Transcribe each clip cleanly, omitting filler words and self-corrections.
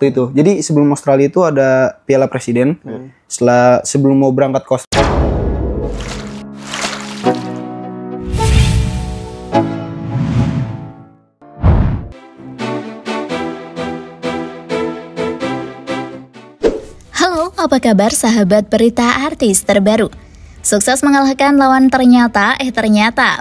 waktu itu. Jadi sebelum Australia itu ada Piala Presiden. Sebelum mau berangkat ke Halo, apa kabar sahabat berita artis terbaru? Sukses mengalahkan lawan ternyata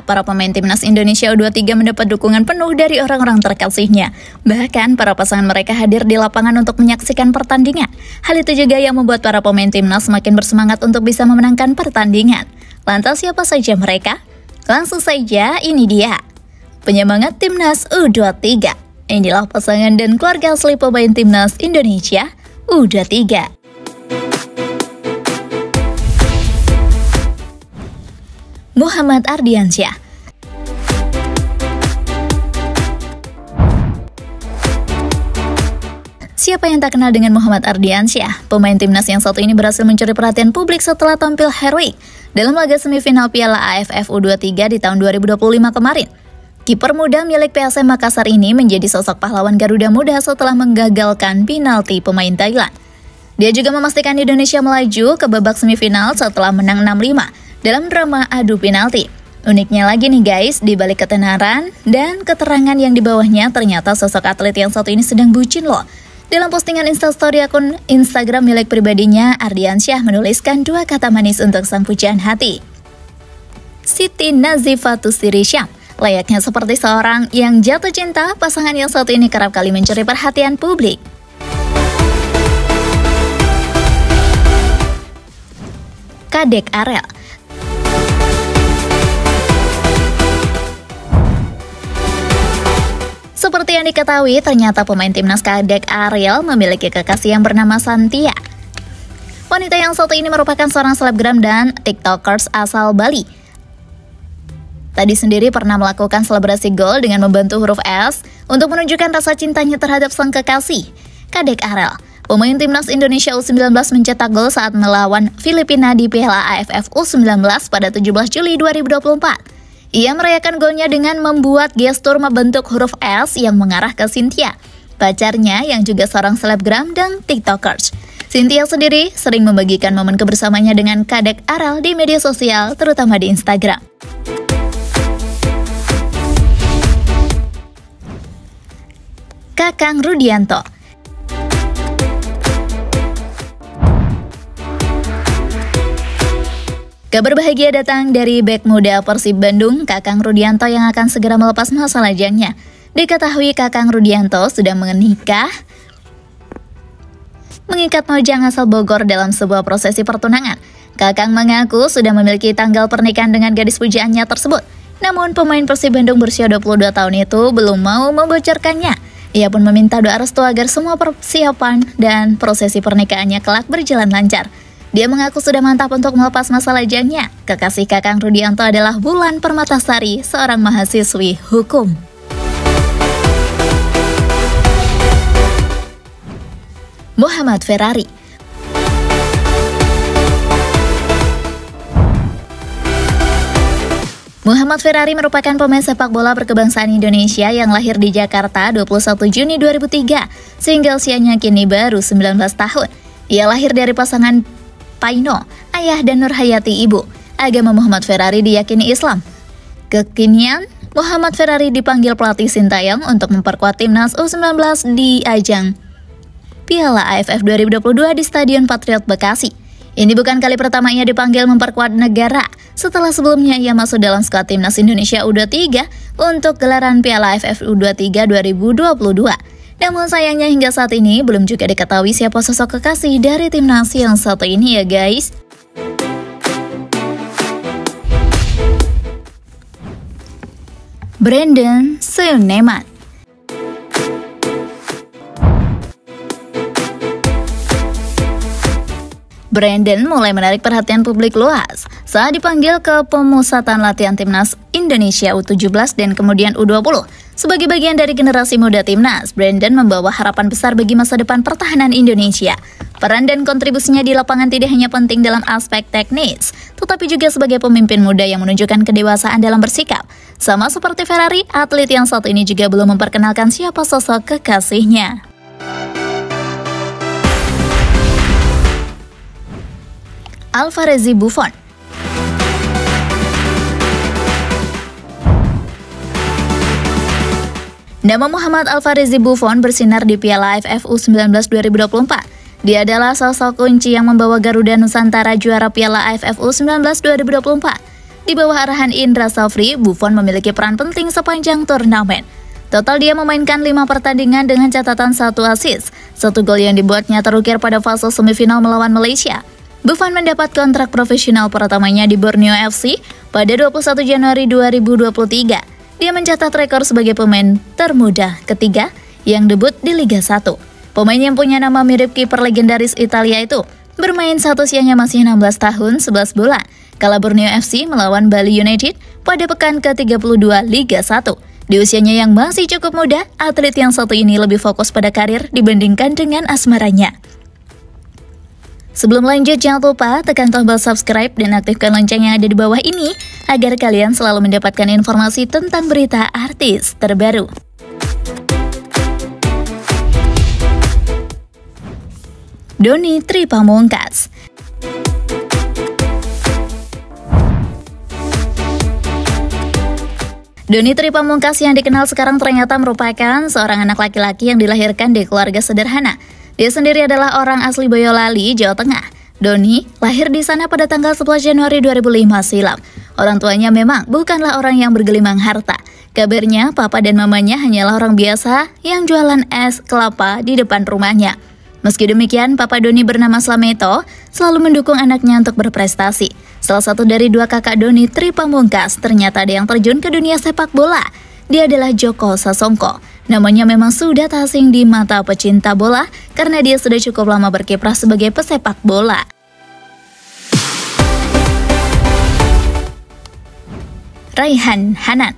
para pemain timnas Indonesia U23 mendapat dukungan penuh dari orang-orang terkasihnya. Bahkan para pasangan mereka hadir di lapangan untuk menyaksikan pertandingan. Hal itu juga yang membuat para pemain timnas semakin bersemangat untuk bisa memenangkan pertandingan. Lantas siapa saja mereka? Langsung saja, ini dia penyemangat timnas U23. Inilah pasangan dan keluarga asli pemain timnas Indonesia U23. Muhammad Ardiansyah. Siapa yang tak kenal dengan Muhammad Ardiansyah? Pemain timnas yang satu ini berhasil mencuri perhatian publik setelah tampil heroik dalam laga semifinal Piala AFF U23 di tahun 2025 kemarin. Kiper muda milik PSM Makassar ini menjadi sosok pahlawan Garuda Muda setelah menggagalkan penalti pemain Thailand. Dia juga memastikan Indonesia melaju ke babak semifinal setelah menang 6-5 dalam drama adu penalti. Uniknya lagi nih guys, di balik ketenaran dan keterangan yang di bawahnya, ternyata sosok atlet yang satu ini sedang bucin loh. Dalam postingan Instastory akun Instagram milik pribadinya, Ardiansyah menuliskan dua kata manis untuk sang pujaan hati. Siti Nazifatus Sirisyam. Layaknya seperti seorang yang jatuh cinta, pasangan yang satu ini kerap kali mencuri perhatian publik. Kadek Arel. Seperti yang diketahui, ternyata pemain timnas Kadek Ariel memiliki kekasih yang bernama Santia. Wanita yang satu ini merupakan seorang selebgram dan tiktokers asal Bali. Tadi sendiri pernah melakukan selebrasi gol dengan membantu huruf S untuk menunjukkan rasa cintanya terhadap sang kekasih. Kadek Ariel, pemain timnas Indonesia U19 mencetak gol saat melawan Filipina di Piala AFF U19 pada 17 Juli 2024. Ia merayakan golnya dengan membuat gestur membentuk huruf S yang mengarah ke Cynthia, pacarnya yang juga seorang selebgram dan tiktokers. Cynthia sendiri sering membagikan momen kebersamaannya dengan Kadek Ariel di media sosial, terutama di Instagram. Kakang Rudianto. Kabar bahagia datang dari bek muda Persib Bandung, Kakang Rudianto yang akan segera melepas masa lajangnya. Diketahui Kakang Rudianto sudah mengikat Mojang asal Bogor dalam sebuah prosesi pertunangan. Kakang mengaku sudah memiliki tanggal pernikahan dengan gadis pujaannya tersebut. Namun pemain Persib Bandung berusia 22 tahun itu belum mau membocorkannya. Ia pun meminta doa restu agar semua persiapan dan prosesi pernikahannya kelak berjalan lancar. Dia mengaku sudah mantap untuk melepas masa lajangnya. Kekasih Kakang Rudianto adalah Bulan Permatasari, seorang mahasiswi hukum. Muhammad Ferrari. Muhammad Ferrari merupakan pemain sepak bola berkebangsaan Indonesia yang lahir di Jakarta 21 Juni 2003, sehingga usianya kini baru 19 tahun. Ia lahir dari pasangan Paino, ayah dan Nurhayati ibu. Agama Muhammad Ferrari diyakini Islam. Kekinian, Muhammad Ferrari dipanggil pelatih Sintayong untuk memperkuat timnas U19 di ajang Piala AFF 2022 di Stadion Patriot Bekasi. Ini bukan kali pertama ia dipanggil memperkuat negara. Setelah sebelumnya ia masuk dalam skuad timnas Indonesia U23 untuk gelaran Piala AFF U23 2022. Namun sayangnya hingga saat ini belum juga diketahui siapa sosok kekasih dari timnas yang satu ini ya guys. Brandon Seuneman. Brandon mulai menarik perhatian publik luas saat dipanggil ke pemusatan latihan timnas Indonesia U17 dan kemudian U20. Sebagai bagian dari generasi muda timnas, Brandon membawa harapan besar bagi masa depan pertahanan Indonesia. Peran dan kontribusinya di lapangan tidak hanya penting dalam aspek teknis, tetapi juga sebagai pemimpin muda yang menunjukkan kedewasaan dalam bersikap. Sama seperti Ferrari, atlet yang satu ini juga belum memperkenalkan siapa sosok kekasihnya. Alvarez Buffon. Nama Muhammad Alvarez Buffon bersinar di Piala AFF U19 2024. Dia adalah sosok kunci yang membawa Garuda Nusantara juara Piala AFF U19 2024. Di bawah arahan Indra Safri, Buffon memiliki peran penting sepanjang turnamen. Total dia memainkan 5 pertandingan dengan catatan 1 assist. 1 gol yang dibuatnya terukir pada fase semifinal melawan Malaysia. Buffon mendapat kontrak profesional pertamanya di Borneo FC pada 21 Januari 2023. Dia mencatat rekor sebagai pemain termuda ketiga yang debut di Liga 1. Pemain yang punya nama mirip kiper legendaris Italia itu bermain saat usianya masih 16 tahun 11 bulan kala Borneo FC melawan Bali United pada pekan ke-32 Liga 1. Di usianya yang masih cukup muda, atlet yang satu ini lebih fokus pada karir dibandingkan dengan asmaranya. Sebelum lanjut, jangan lupa tekan tombol subscribe dan aktifkan lonceng yang ada di bawah ini agar kalian selalu mendapatkan informasi tentang berita artis terbaru. Dony Tripamungkas. Dony Tripamungkas yang dikenal sekarang ternyata merupakan seorang anak laki-laki yang dilahirkan di keluarga sederhana. Dia sendiri adalah orang asli Boyolali, Jawa Tengah. Dony lahir di sana pada tanggal 11 Januari 2005 silam. Orang tuanya memang bukanlah orang yang bergelimang harta. Kabarnya, papa dan mamanya hanyalah orang biasa yang jualan es kelapa di depan rumahnya. Meski demikian, papa Dony bernama Slameto selalu mendukung anaknya untuk berprestasi. Salah satu dari 2 kakak Dony Tripamungkas ternyata ada yang terjun ke dunia sepak bola. Dia adalah Joko Sasongko. Namanya memang sudah tak asing di mata pecinta bola karena dia sudah cukup lama berkiprah sebagai pesepak bola. Raihan Hanan.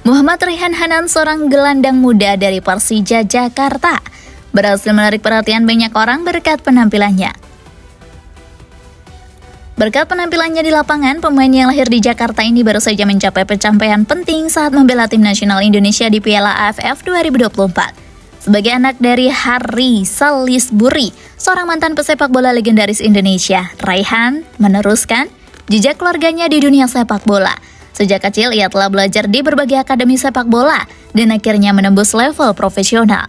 Muhammad Raihan Hanan, seorang gelandang muda dari Persija Jakarta, berhasil menarik perhatian banyak orang berkat penampilannya. Berkat penampilannya di lapangan, pemain yang lahir di Jakarta ini baru saja mencapai pencapaian penting saat membela tim nasional Indonesia di Piala AFF 2024. Sebagai anak dari Harry Salisbury, seorang mantan pesepak bola legendaris Indonesia, Raihan meneruskan jejak keluarganya di dunia sepak bola. Sejak kecil ia telah belajar di berbagai akademi sepak bola dan akhirnya menembus level profesional.